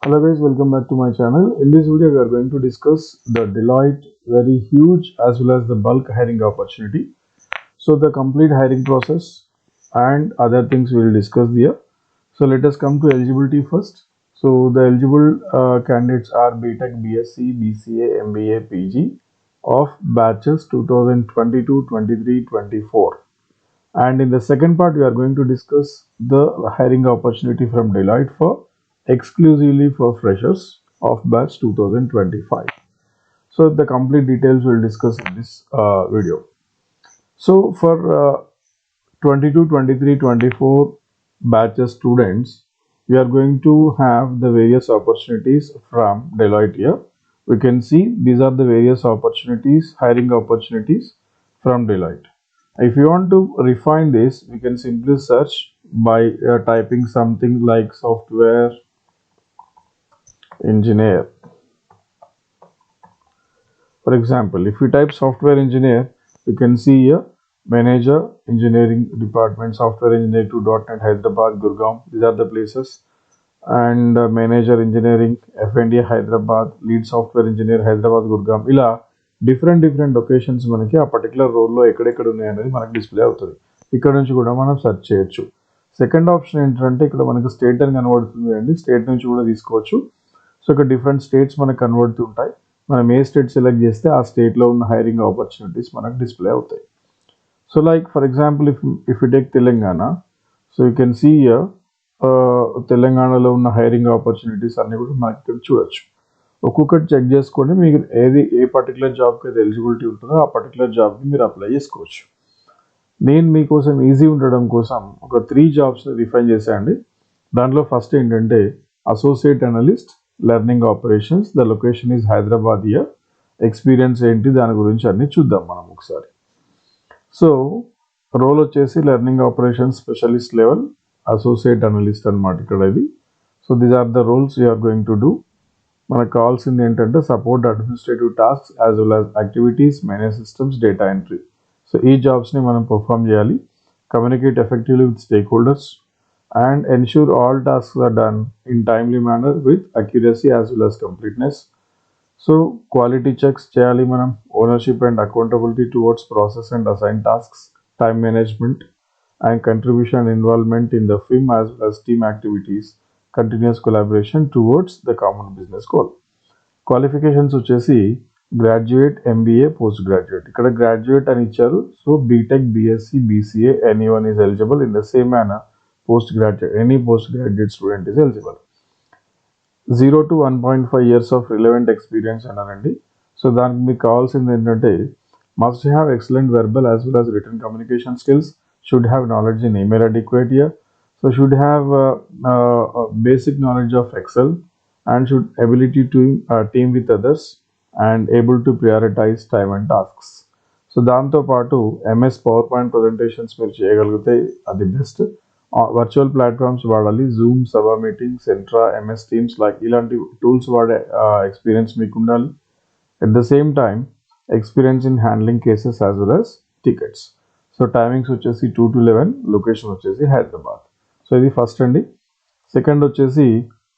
Hello guys, welcome back to my channel. In this video, we are going to discuss the Deloitte very huge as well as the bulk hiring opportunity. So the complete hiring process and other things we will discuss here. So let us come to eligibility first. So the eligible candidates are BTech, BSc, BCA, MBA, PG of batches 2022, 23, 24. And in the second part, we are going to discuss the hiring opportunity from Deloitte for exclusively for freshers of batch 2025. So the complete details we'll discuss in this video. So for 22, 23, 24 batches students, we are going to have the various opportunities from Deloitte here. We can see these are the various opportunities, hiring opportunities from Deloitte. If you want to refine this, we can simply search by typing something like software engineer. For example, if we type software engineer, you can see here manager, engineering department, software engineer to .NET, Hyderabad, Gurgaon. These are the places. And manager engineering, F&A Hyderabad, lead software engineer Hyderabad, Gurgaon. ఇలా different locations మనకి ఆ particular రోల్లో ఎక్కడెక్కడ ఉన్నాయి అనేది మనకి display అవుతుంది. ఇక్కడ నుంచి కూడా మనం సెర్చ్ చేయొచ్చు. సెకండ్ ఆప్షన్ ఏంటంటే ఇక్కడ మనకు స్టేట్ అని కనబడుతుంది అండి. స్టేట్ నుంచి కూడా తీసుకోవచ్చు. సో ఇక్కడ డిఫరెంట్ స్టేట్స్ మనకు కనబడుతుంటాయి. మనం ఏ స్టేట్ సెలెక్ట్ చేస్తే ఆ స్టేట్లో ఉన్న హైరింగ్ ఆపర్చునిటీస్ మనకు డిస్ప్లే అవుతాయి. So like for example if you take Telangana, so you can see here తెలంగాణలో ఉన్న హైరింగ్ ఆపర్చునిటీస్ అన్ని కూడా మనకి ఇక్కడ చూడొచ్చు. ఒక్కొక్కటి చెక్ చేసుకొని మీకు ఏ పర్టికులర్ జాబ్కి అయితే ఎలిజిబిలిటీ ఉంటుందో ఆ పర్టికులర్ జాబ్ని మీరు అప్లై చేసుకోవచ్చు. నేను మీకోసం ఈజీ ఉండడం కోసం ఒక 3 జాబ్స్ని రిఫైన్ చేశానండి. దాంట్లో ఫస్ట్ ఏంటంటే associate analyst learning operations, the location is Hyderabad here. Experience ఏంటి దాని గురించి అన్ని చూద్దాం మనం ఒకసారి. సో రోల్ వచ్చేసి learning operations specialist level associate analyst అనమాట ఇక్కడ ఇది. So these are the roles you're going to do. మనకు కావాల్సింది ఏంటంటే support administrative tasks as well as activities, manage systems, data entry. So ఈ జాబ్స్ని మనం పర్ఫామ్ చేయాలి. Communicate effectively with stakeholders and ensure all tasks are done in timely manner with accuracy as well as completeness. So quality checks చేయాలి మనం. Ownership and accountability towards process and assign tasks, time management and contribution and involvement in the firm as well as team activities, continuous collaboration towards the common business goal. Qualifications వచ్చేసి graduate, MBA, post graduate. ఇక్కడ graduate అని ఇచ్చారు. So BTech, BSc, BCA anyone is eligible. In the same manner post graduate, any post graduate student is eligible. 0 to 1.5 years of relevant experience అన్నారండి. So దానికి మీకు కావాల్సింది ఏంటంటే must have excellent verbal as well as written communication skills, should have knowledge in email adequate here. So should have basic knowledge of Excel and should ability to team with others and able to prioritize time and tasks. So దాంతో పాటు MS power point presentations మీరు చేయగలిగితే అది best. Virtual platforms వాడాలి. Zoom, సభా meeting, సెంట్రా, MS teams like ఇలాంటి tools వాడే experience మీకు ఉండాలి. At the same time experience in handling cases as well as tickets. So timings వచ్చేసి 2 to 11, లొకేషన్ వచ్చేసి హైదరాబాద్. సో ఇది ఫస్ట్ అండి. సెకండ్ వచ్చేసి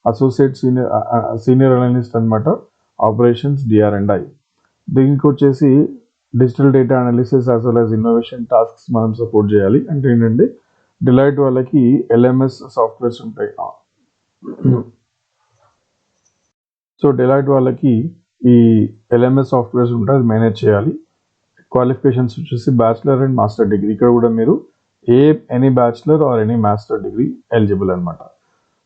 అసోసియేట్ సీనియర్ అనలిస్ట్ అనమాట, ఆపరేషన్స్ DRI. దీనికి వచ్చేసి digital data analysis as well as innovation tasks మనం support చేయాలి. అంటే ఏంటంటే డిలైట్ వాళ్ళకి LMS సాఫ్ట్వేర్స్ ఉంటాయి. సో డిలైట్ వాళ్ళకి ఈ LMS సాఫ్ట్వేర్స్ ఉంటాయి, అది మేనేజ్ చేయాలి. క్వాలిఫికేషన్స్ వచ్చేసి బ్యాచిలర్ అండ్ మాస్టర్ డిగ్రీ. ఇక్కడ కూడా మీరు any bachelor or any master degree eligible అనమాట.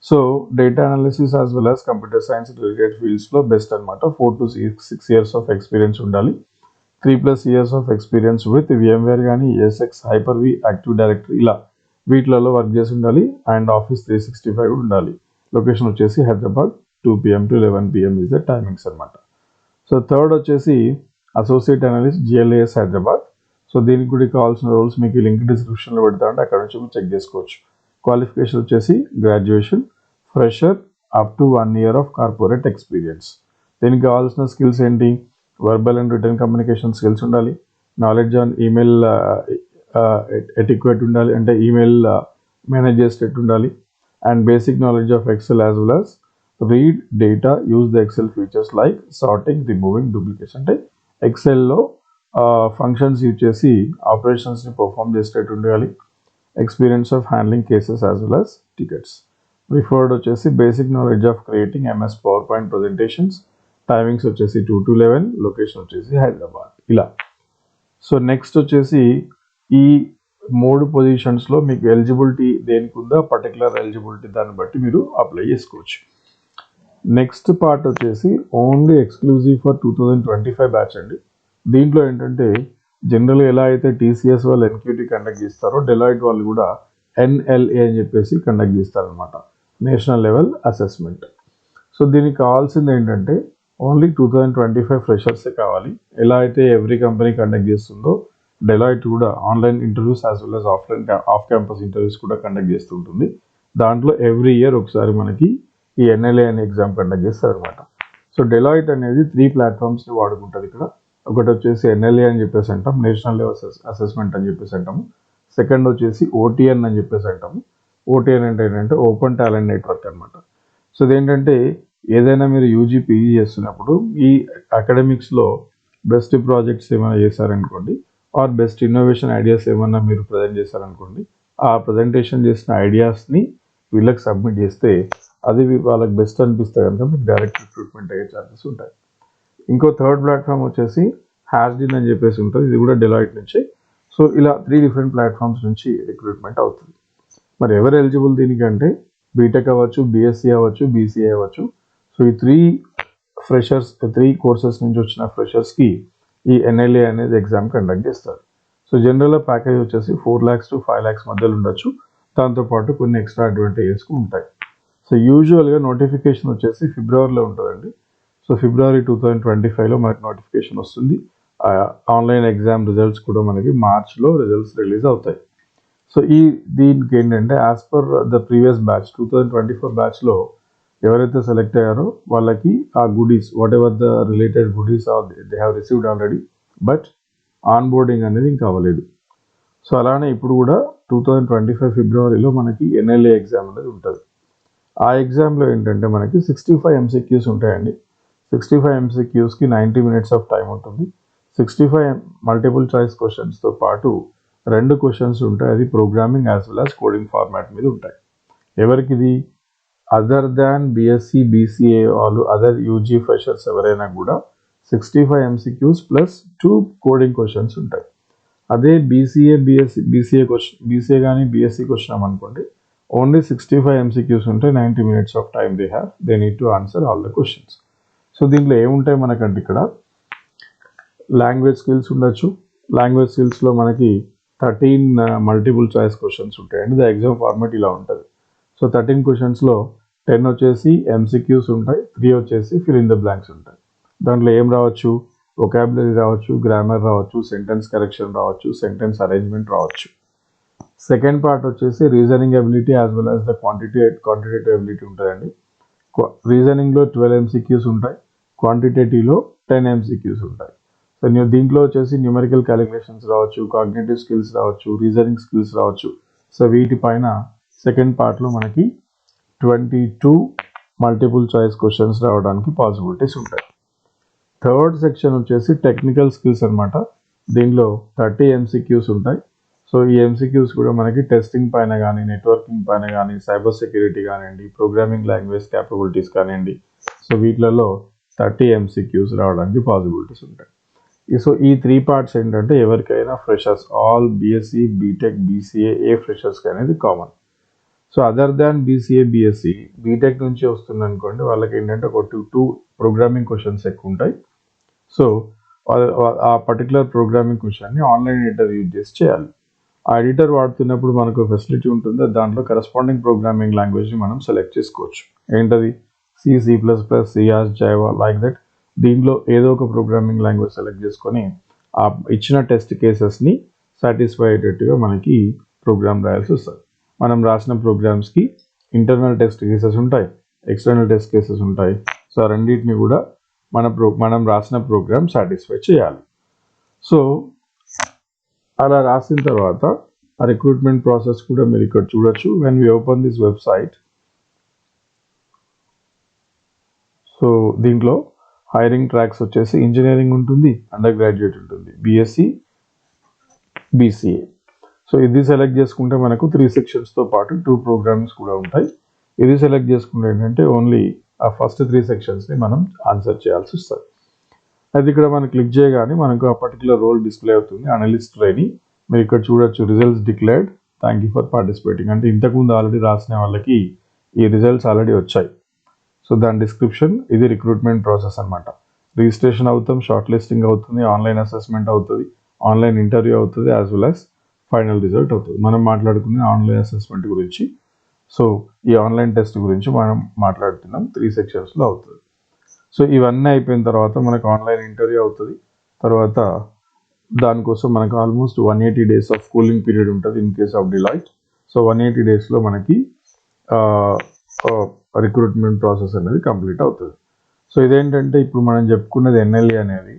So data analysis as well as computer science related ఫీల్డ్స్లో బెస్ట్ అనమాట. 4 to 6 years ఆఫ్ ఎక్స్పీరియన్స్ ఉండాలి. 3+ years of experience with VMware కానీ, ESX, Hyper-V, active directory ఇలా వీటిలలో work చేసి ఉండాలి. And Office 365 ఉండాలి. Location వచ్చేసి Hyderabad. 2 PM to 11 PM is the timings అనమాట. సో థర్డ్ వచ్చేసి associate analyst GLAS Hyderabad. So దీనికి కూడా కావాల్సిన రోల్స్ మీకు లింక్ డిస్క్రిప్షన్లో పెడతామంటే అక్కడ నుంచి మీరు చెక్ చేసుకోవచ్చు. క్వాలిఫికేషన్ వచ్చేసి graduation, fresher up to 1 year of corporate experience. దీనికి కావాల్సిన స్కిల్స్ ఏంటి? Verbal and written communication skills ఉండాలి. నాలెడ్జ్ ఆన్ ఈమెయిల్ ఎటిక్వేట్ ఉండాలి, అంటే ఈమెయిల్ మేనేజ్ చేసేటట్టు ఉండాలి. And basic knowledge of Excel as well as read data, use the Excel features like sorting, removing, duplication. అంటే ఎక్సెల్లో ఫంక్షన్స్ యూజ్ చేసి ఆపరేషన్స్ని perform చేసేటట్టు ఉండాలి. Experience of handling cases as well as tickets. Preferred వచ్చేసి basic knowledge of creating MS power point presentations. Timings వచ్చేసి 2 to 11, location వచ్చేసి హైదరాబాద్. ఇలా. సో నెక్స్ట్ వచ్చేసి ఈ 3 పొజిషన్స్లో మీకు ఎలిజిబిలిటీ దేనికి ఉందో పర్టికులర్ ఎలిజిబిలిటీ దాన్ని బట్టి మీరు అప్లై చేసుకోవచ్చు. నెక్స్ట్ పార్ట్ వచ్చేసి ఓన్లీ ఎక్స్క్లూజివ్ ఫర్ 2025 బ్యాచ్ అండి. దీంట్లో ఏంటంటే జనరల్గా ఎలా అయితే టీసీఎస్ వాళ్ళు ఎన్క్యూటీ కండక్ట్ చేస్తారో డెలాయిట్ వాళ్ళు కూడా ఎన్ఎల్ఏ అని చెప్పేసి కండక్ట్ చేస్తారనమాట, నేషనల్ లెవెల్ అసెస్మెంట్. సో దీనికి కావాల్సింది ఏంటంటే ఓన్లీ 2025 ఫ్రెషర్సే కావాలి. ఎలా అయితే ఎవ్రీ కంపెనీ కండక్ట్ చేస్తుందో డెలాయిట్ కూడా online interviews as well as off campus interviews కూడా కండక్ట్ చేస్తుంటుంది. దాంట్లో ఎవ్రీ ఇయర్ ఒకసారి మనకి ఈ ఎన్ఎల్ఏ అనే ఎగ్జామ్ కండక్ట్ చేస్తారనమాట. సో డెలాయిట్ అనేది 3 ప్లాట్ఫామ్స్ని వాడుకుంటుంది ఇక్కడ. ఒకటి వచ్చేసి ఎన్ఎల్ఏ అని చెప్పేసి అంటాం, నేషనల్ లెవెల్ అసెస్మెంట్ అని చెప్పేసి అంటాము. సెకండ్ వచ్చేసి ఓటీఎన్ అని చెప్పేసి అంటాము. ఓటీఎన్ అంటే ఏంటంటే ఓపెన్ టాలెంట్ నెట్వర్క్ అనమాట. సో ఇదేంటంటే ఏదైనా మీరు యూజీ పీజీ చేస్తున్నప్పుడు ఈ అకాడమిక్స్లో బెస్ట్ ప్రాజెక్ట్స్ ఏమైనా చేశారనుకోండి, ఆర్ బెస్ట్ ఇన్నోవేషన్ ఐడియాస్ ఏమన్నా మీరు ప్రజెంట్ చేశారనుకోండి, ఆ ప్రజెంటేషన్ చేసిన ఐడియాస్ని వీళ్ళకి సబ్మిట్ చేస్తే అది వాళ్ళకి బెస్ట్ అనిపిస్తే కనుక మీకు డైరెక్ట్ రిక్రూట్మెంట్ అయ్యే ఛాన్సెస్ ఉంటాయి. ఇంకో థర్డ్ ప్లాట్ఫామ్ వచ్చేసి హ్యాస్డిన్ అని చెప్పేసి ఉంటుంది, ఇది కూడా డెలాయిట్ నుంచి. సో ఇలా 3 డిఫరెంట్ ప్లాట్ఫామ్స్ నుంచి రిక్రూట్మెంట్ అవుతుంది. మరి ఎవరు ఎలిజిబుల్ దీనికంటే బీటెక్ అవ్వచ్చు, బీఎస్సీ అవ్వచ్చు, బీసీఏ అవ్వచ్చు. సో ఈ 3 కోర్సెస్ నుంచి వచ్చిన ఫ్రెషర్స్కి ఈ ఎన్ఎల్ఏ అనేది ఎగ్జామ్ కండక్ట్ చేస్తారు. సో జనరల్గా ప్యాకేజ్ వచ్చేసి 4 lakhs to 5 lakhs మధ్యలో ఉండొచ్చు. దాంతోపాటు కొన్ని ఎక్స్ట్రా అడ్వాంటేజెస్ ఉంటాయి. సో యూజువల్గా నోటిఫికేషన్ వచ్చేసి ఫిబ్రవరిలో ఉంటుందండి. సో ఫిబ్రవరి 2025లో మనకి నోటిఫికేషన్ వస్తుంది. ఆన్లైన్ ఎగ్జామ్ రిజల్ట్స్ కూడా మనకి మార్చ్లో రిజల్ట్స్ రిలీజ్ అవుతాయి. సో దీనికి ఏంటంటే as per the previous batch 2024 బ్యాచ్లో ఎవరైతే సెలెక్ట్ అయ్యారో వాళ్ళకి ఆ goodies what ever the related goodies they have received already, but on boarding అనేది ఇంకా అవ్వలేదు. సో అలానే ఇప్పుడు కూడా 2025 ఫిబ్రవరిలో మనకి ఎన్ఎల్ఏ ఎగ్జామ్ అనేది ఉంటుంది. ఆ ఎగ్జామ్లో ఏంటంటే మనకి 65 MCQs ఉంటాయండి. 65 MCQస్కి 90 minutes ఆఫ్ టైం ఉంటుంది. 65 మల్టిపుల్ చాయిస్ క్వశ్చన్స్తో పాటు 2 క్వశ్చన్స్ ఉంటాయి. అది programming as well as coding format మీద ఉంటాయి. ఎవరికి ఇది అదర్ దాన్ బీఎస్సీ బీసీఏ వాళ్ళు అదర్ యూజీ ఫ్రెషర్స్ ఎవరైనా కూడా 65 MCQs ప్లస్ 2 కోడింగ్ క్వశ్చన్స్ ఉంటాయి. అదే బీసీఏ కానీ బీఎస్సీకి వచ్చినామనుకోండి, ఓన్లీ 65 MCQs ఉంటాయి. 90 minutes of time they need to answer all the questions. So దీంట్లో ఏముంటాయి మనకంటే ఇక్కడ లాంగ్వేజ్ స్కిల్స్ ఉండొచ్చు. లాంగ్వేజ్ స్కిల్స్లో మనకి 13 మల్టిపుల్ చాయిస్ క్వశ్చన్స్ ఉంటాయండి. ద ఎగ్జామ్ ఫార్మాట్ ఇలా ఉంటుంది. సో 13 క్వశ్చన్స్లో 10 వచ్చేసి MCQs ఉంటాయి, 3 వచ్చేసి ఫిల్ ఇన్ ద బ్లాంక్స్ ఉంటాయి. దాంట్లో ఏం రావచ్చు, వొకాబులరీ రావచ్చు, గ్రామర్ రావచ్చు, సెంటెన్స్ కరెక్షన్ రావచ్చు, సెంటెన్స్ అరేంజ్మెంట్ రావచ్చు. సెకండ్ పార్ట్ వచ్చేసి reasoning ability as well as the quantitative ability ఉంటుందండి. రీజనింగ్లో 12 MCQs ఉంటాయి, క్వాంటిటేటివ్లో 10 MCQs ఉంటాయి. సో దీంట్లో వచ్చేసి న్యూమరికల్ క్యాలిక్యులేషన్స్ రావచ్చు, కాగ్నిటివ్ స్కిల్స్ రావచ్చు, రీజనింగ్ స్కిల్స్ రావచ్చు. సో వీటిపైన సెకండ్ పార్ట్లో మనకి 22 మల్టిపుల్ చాయిస్ క్వశ్చన్స్ రావడానికి పాసిబిలిటీస్ ఉంటాయి. థర్డ్ సెక్షన్ వచ్చేసి టెక్నికల్ స్కిల్స్ అనమాట. దీనిలో 30 MCQs ఉంటాయి. సో ఈ MCQs కూడా మనకి టెస్టింగ్ పైన కానీ, నెట్వర్కింగ్ పైన కానీ, సైబర్ సెక్యూరిటీ కానివ్వండి, ప్రోగ్రామింగ్ లాంగ్వేజ్ క్యాపబిలిటీస్ కానివ్వండి. సో వీటిలలో 30 MCQs రావడానికి పాసిబిలిటీస్ ఉంటాయి. సో ఈ 3 పార్ట్స్ ఏంటంటే ఎవరికైనా freshers, all BSc BTech BCA ఏ ఫ్రెషర్స్కి అనేది common. So other than BCA BSc BTech నుంచి వస్తుంది అనుకోండి, వాళ్ళకి ఏంటంటే ఒక 2 ప్రోగ్రామింగ్ క్వశ్చన్స్ ఎక్కువ ఉంటాయి. సో ఆ పర్టికులర్ ప్రోగ్రామింగ్ క్వశ్చన్ని ఆన్లైన్ ఎడిటర్ యూజ్ చేసి చేయాలి. ఆ ఎడిటర్ వాడుతున్నప్పుడు మనకు ఫెసిలిటీ ఉంటుంది, దాంట్లో కరస్పాండింగ్ ప్రోగ్రామింగ్ లాంగ్వేజ్ని మనం సెలెక్ట్ చేసుకోవచ్చు. ఏంటది C++, CR, Java like that. దీంట్లో ఏదో ఒక ప్రోగ్రామింగ్ లాంగ్వేజ్ సెలెక్ట్ చేసుకొని ఆ ఇచ్చిన టెస్ట్ కేసెస్ని సాటిస్ఫై అయ్యేటట్టుగా మనకి ప్రోగ్రామ్ రాయాల్సి వస్తుంది. మనం రాసిన ప్రోగ్రామ్స్కి ఇంటర్నల్ టెస్ట్ కేసెస్ ఉంటాయి, ఎక్స్టర్నల్ టెస్ట్ కేసెస్ ఉంటాయి. సో రెండింటిని కూడా మనం రాసిన ప్రోగ్రామ్ సాటిస్ఫై చేయాలి. సో అలా రాసిన తర్వాత ఆ రిక్రూట్మెంట్ ప్రాసెస్ కూడా మీరు ఇక్కడ చూడొచ్చు. When we open this website, so దీంట్లో హైరింగ్ ట్రాక్స్ వచ్చేసి ఇంజనీరింగ్ ఉంటుంది, అండర్ గ్రాడ్యుయేట్ ఉంటుంది, బీఎస్సీ, బీసీఏ. సో ఇది సెలెక్ట్ చేసుకుంటే మనకు 3 సెక్షన్స్తో పాటు 2 ప్రోగ్రామ్స్ కూడా ఉంటాయి. ఇది సెలెక్ట్ చేసుకుంటే ఏంటంటే ఓన్లీ ఆ ఫస్ట్ 3 సెక్షన్స్ని మనం ఆన్సర్ చేయాల్సి వస్తుంది. అయితే ఇక్కడ మనం క్లిక్ చేయగానే మనకు ఆ పర్టికులర్ రోల్ డిస్ప్లే అవుతుంది, అనలిస్ట్ ట్రైనింగ్. మీరు ఇక్కడ చూడొచ్చు, results declared, thank you for participating. అంటే ఇంతకుముందు ఆల్రెడీ రాసిన వాళ్ళకి ఈ రిజల్ట్స్ ఆల్రెడీ వచ్చాయి. సో దాని డిస్క్రిప్షన్, ఇది రిక్రూట్మెంట్ ప్రాసెస్ అనమాట. రిజిస్ట్రేషన్ అవుతాం, షార్ట్ లిస్టింగ్ అవుతుంది, ఆన్లైన్ అసెస్మెంట్ అవుతుంది, ఆన్లైన్ ఇంటర్వ్యూ అవుతుంది, as well as final result అవుతుంది. మనం మాట్లాడుకునే ఆన్లైన్ అసెస్మెంట్ గురించి. సో ఈ ఆన్లైన్ టెస్ట్ గురించి మనం మాట్లాడుతున్నాం, 3 సెక్షన్స్లో అవుతుంది. సో ఇవన్నీ అయిపోయిన తర్వాత మనకు ఆన్లైన్ ఇంటర్వ్యూ అవుతుంది. తర్వాత దానికోసం మనకు almost 180 days of cooling period ఉంటుంది in case of delight. So 180 డేస్లో మనకి రిక్రూట్మెంట్ ప్రాసెస్ అనేది కంప్లీట్ అవుతుంది. సో ఇదేంటంటే ఇప్పుడు మనం చెప్పుకున్నది ఎన్ఎల్ఏ అనేది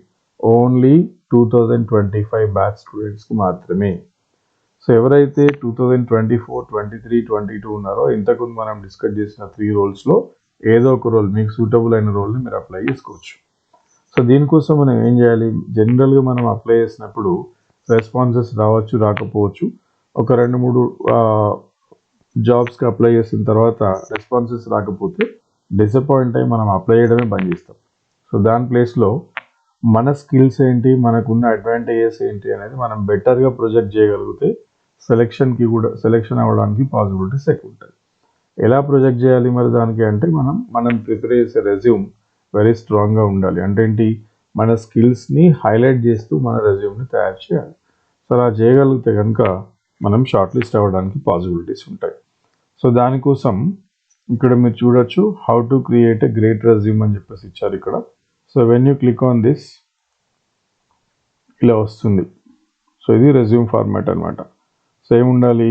ఓన్లీ 2025 బ్యాచ్ స్టూడెంట్స్కి మాత్రమే. సో ఎవరైతే 2024, 23, 22 ఉన్నారో, ఇంతకుముందు మనం డిస్కస్ చేసిన 3 రోల్స్లో ఏదో ఒక రోల్, మీకు సూటబుల్ అయిన రోల్ని మీరు అప్లై చేసుకోవచ్చు. సో దీనికోసం మనం ఏం చేయాలి, జనరల్గా మనం అప్లై చేసినప్పుడు రెస్పాన్సెస్ రావచ్చు, రాకపోవచ్చు. ఒక 2-3 జాబ్స్కి అప్లై చేసిన తర్వాత రెస్పాన్సెస్ రాకపోతే డిసప్పాయింట్ అయ్యి మనం అప్లై చేయడమే బంద్ చేస్తాం. సో దాని ప్లేస్లో మన స్కిల్స్ ఏంటి, మనకున్న అడ్వాంటేజెస్ ఏంటి అనేది మనం బెటర్గా ప్రొజెక్ట్ చేయగలిగితే సెలెక్షన్ అవ్వడానికి పాసిబిలిటీస్ ఎక్కువ ఉంటాయి. ఎలా ప్రొజెక్ట్ చేయాలి మరి దానికి అంటే, మనం ప్రిపేర్ చేసే రెజ్యూమ్ వెరీ స్ట్రాంగ్గా ఉండాలి. అంటే ఏంటి, మన స్కిల్స్ని హైలైట్ చేస్తూ మన రెజ్యూమ్ని తయారు చేయాలి. సో అలా చేయగలిగితే కనుక మనం షార్ట్ లిస్ట్ అవ్వడానికి పాసిబిలిటీస్ ఉంటాయి. సో దానికోసం ఇక్కడ మీరు చూడొచ్చు, how to create a great resume అని చెప్పేసి ఇచ్చారు ఇక్కడ. So when you click on this, ఇలా వస్తుంది. సో ఇది రెజ్యూమ్ ఫార్మాట్ అనమాట. సో ఏముండాలి,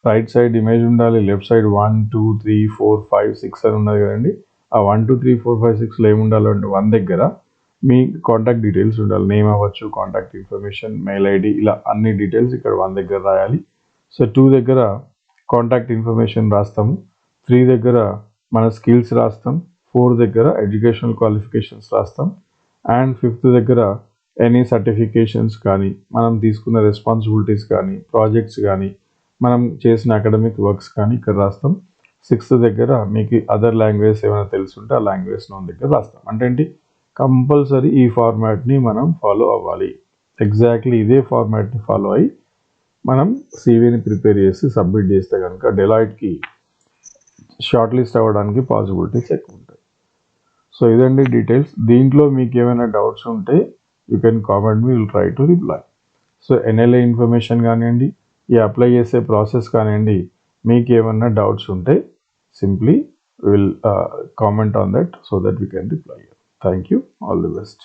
రైట్ సైడ్ ఇమేజ్ ఉండాలి, లెఫ్ట్ సైడ్ 1, 2, 3, 4, 5, 6 అని ఉన్నది కదండి. ఆ 1, 2, 3, 4, 5, 6లో ఏముండాలంటే 1 దగ్గర మీ కాంటాక్ట్ డీటెయిల్స్ ఉండాలి. నేమ్ అవ్వచ్చు, కాంటాక్ట్ ఇన్ఫర్మేషన్, మెయిల్ ఐడి, ఇలా అన్ని డీటెయిల్స్ ఇక్కడ 1 దగ్గర రాయాలి. సో 2 దగ్గర కాంటాక్ట్ ఇన్ఫర్మేషన్ రాస్తాము, 3 దగ్గర మన స్కిల్స్ రాస్తాం, 4 దగ్గర ఎడ్యుకేషనల్ క్వాలిఫికేషన్స్ రాస్తాం, అండ్ 5th దగ్గర ఎనీ సర్టిఫికేషన్స్ కానీ, మనం తీసుకున్న రెస్పాన్సిబిలిటీస్ కానీ, ప్రాజెక్ట్స్ కానీ, మనం చేసిన అకాడమిక్ వర్క్స్ కానీ ఇక్కడ రాస్తాం. 6th దగ్గర మీకు అదర్ లాంగ్వేజ్ ఏమైనా తెలుసుంటే ఆ లాంగ్వేజ్ దగ్గర రాస్తాం. అంటే ఏంటి, కంపల్సరీ ఈ ఫార్మాట్ని మనం ఫాలో అవ్వాలి. ఎగ్జాక్ట్లీ ఇదే ఫార్మాట్ని ఫాలో అయ్యి మనం సివిని ప్రిపేర్ చేసి సబ్మిట్ చేస్తే కనుక డెలాయిట్కి షార్ట్ లిస్ట్ అవ్వడానికి పాసిబిలిటీస్ ఎక్కువ ఉంటాయి. సో ఇదండి డీటెయిల్స్. దీంట్లో మీకు ఏమైనా డౌట్స్ ఉంటే you can comment me, will try to reply. So NLA information కానివ్వండి, ఈ అప్లై చేసే ప్రాసెస్ కానివ్వండి, మీకు ఏమన్నా డౌట్స్ ఉంటే simply will comment on that so that we can reply. Thank you, all the best.